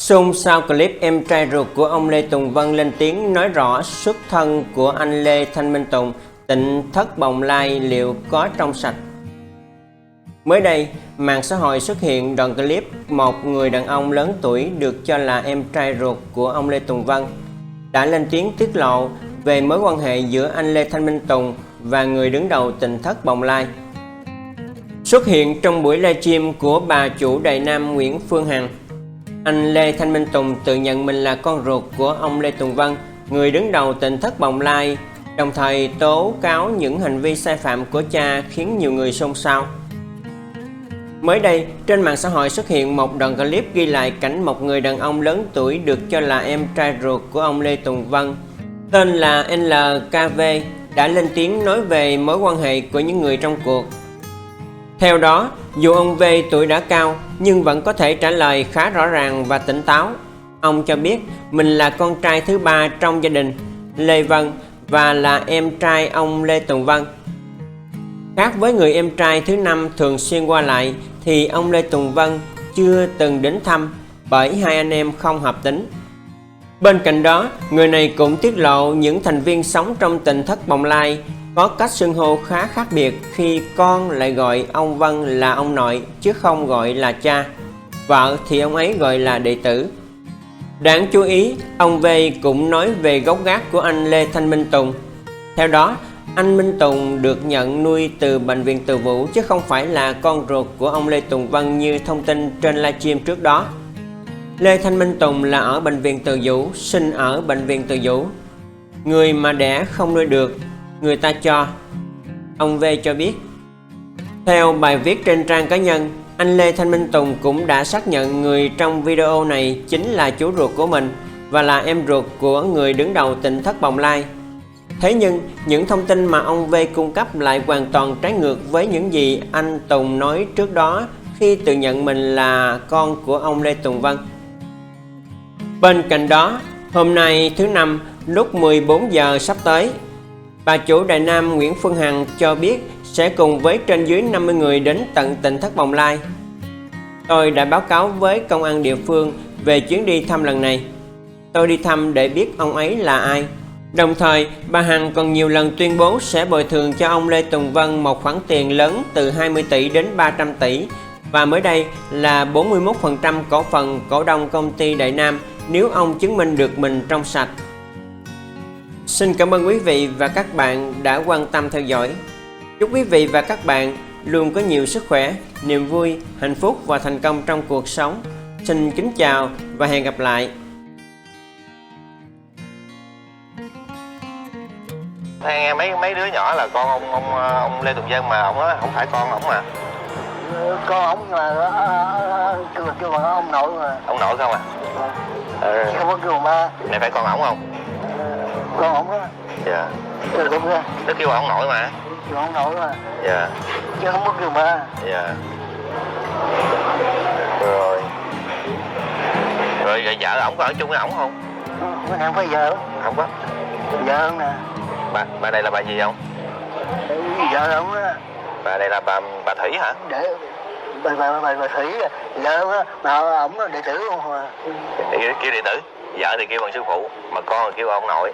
Xôn xao clip em trai ruột của ông Lê Tùng Vân lên tiếng nói rõ xuất thân của anh Lê Thanh Minh Tùng, tỉnh thất bồng lai liệu có trong sạch. Mới đây, mạng xã hội xuất hiện đoạn clip một người đàn ông lớn tuổi được cho là em trai ruột của ông Lê Tùng Vân đã lên tiếng tiết lộ về mối quan hệ giữa anh Lê Thanh Minh Tùng và người đứng đầu tỉnh thất bồng lai. Xuất hiện trong buổi livestream của bà chủ Đại Nam Nguyễn Phương Hằng, anh Lê Thanh Minh Tùng tự nhận mình là con ruột của ông Lê Tùng Vân, người đứng đầu tỉnh thất bồng lai, đồng thời tố cáo những hành vi sai phạm của cha khiến nhiều người xôn xao. Mới đây, trên mạng xã hội xuất hiện một đoạn clip ghi lại cảnh một người đàn ông lớn tuổi được cho là em trai ruột của ông Lê Tùng Vân, tên là LKV, đã lên tiếng nói về mối quan hệ của những người trong cuộc. Theo đó, dù ông V tuổi đã cao nhưng vẫn có thể trả lời khá rõ ràng và tỉnh táo. Ông cho biết mình là con trai thứ ba trong gia đình Lê Vân và là em trai ông Lê Tùng Vân. Khác với người em trai thứ năm thường xuyên qua lại thì ông Lê Tùng Vân chưa từng đến thăm bởi hai anh em không hợp tính. Bên cạnh đó, người này cũng tiết lộ những thành viên sống trong tỉnh thất bồng lai có cách xưng hô khá khác biệt khi con lại gọi ông Vân là ông nội chứ không gọi là cha, vợ thì ông ấy gọi là đệ tử. Đáng chú ý, ông V cũng nói về gốc gác của anh Lê Thanh Minh Tùng. Theo đó, anh Minh Tùng được nhận nuôi từ bệnh viện Từ Vũ chứ không phải là con ruột của ông Lê Tùng Vân như thông tin trên livestream trước đó. Lê Thanh Minh Tùng là ở bệnh viện Từ Vũ, sinh ở bệnh viện Từ Vũ. Người mà đẻ không nuôi được, người ta cho. Ông V cho biết. Theo bài viết trên trang cá nhân, anh Lê Thanh Minh Tùng cũng đã xác nhận người trong video này chính là chú ruột của mình và là em ruột của người đứng đầu tỉnh thất bồng lai. Thế nhưng, những thông tin mà ông V cung cấp lại hoàn toàn trái ngược với những gì anh Tùng nói trước đó khi tự nhận mình là con của ông Lê Tùng Vân. Bên cạnh đó, hôm nay thứ Năm lúc 14 giờ sắp tới, bà chủ Đại Nam Nguyễn Phương Hằng cho biết sẽ cùng với trên dưới 50 người đến tận tỉnh thất bồng lai. Tôi đã báo cáo với công an địa phương về chuyến đi thăm lần này. Tôi đi thăm để biết ông ấy là ai. Đồng thời, bà Hằng còn nhiều lần tuyên bố sẽ bồi thường cho ông Lê Tùng Vân một khoản tiền lớn từ 20 tỷ đến 300 tỷ và mới đây là 41% cổ phần cổ đông công ty Đại Nam nếu ông chứng minh được mình trong sạch. Xin cảm ơn quý vị và các bạn đã quan tâm theo dõi. Chúc quý vị và các bạn luôn có nhiều sức khỏe, niềm vui, hạnh phúc và thành công trong cuộc sống. Xin kính chào và hẹn gặp lại. Nghe mấy đứa nhỏ là con ông Lê Tùng Vân mà ông á không phải con ổng mà. Con ổng là kêu bằng ông nội mà. Ông nội không à? Không có kêu ba. Này phải con ổng không? Con ổng đó. Dạ. Đúng ra. Nó kêu ông nội mà. Kêu ông nội mà. Dạ. Chứ không có kêu ba. Dạ. Rồi vợ ổng có ở chung với ổng không? Không phải vợ. Không có. Vợ ông nè. Bà đây là bà gì không? Vợ ông á. Bà đây là bà Thủy hả? Để bà Thủy vợ ông á, mà ổng là đệ tử không à. Kêu đệ tử. Vợ thì kêu bằng sư phụ, mà con thì kêu ông nội.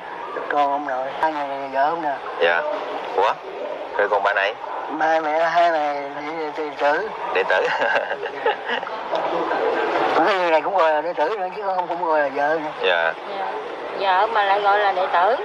Con ông nội. Hai này vợ ông nè. Dạ. Ủa? Rồi còn bà này? Ba mẹ hai này đệ tử. Đệ tử. Cái người này cũng gọi là đệ tử nữa chứ không cũng gọi là vợ nữa. Dạ. Vợ mà lại gọi là đệ tử.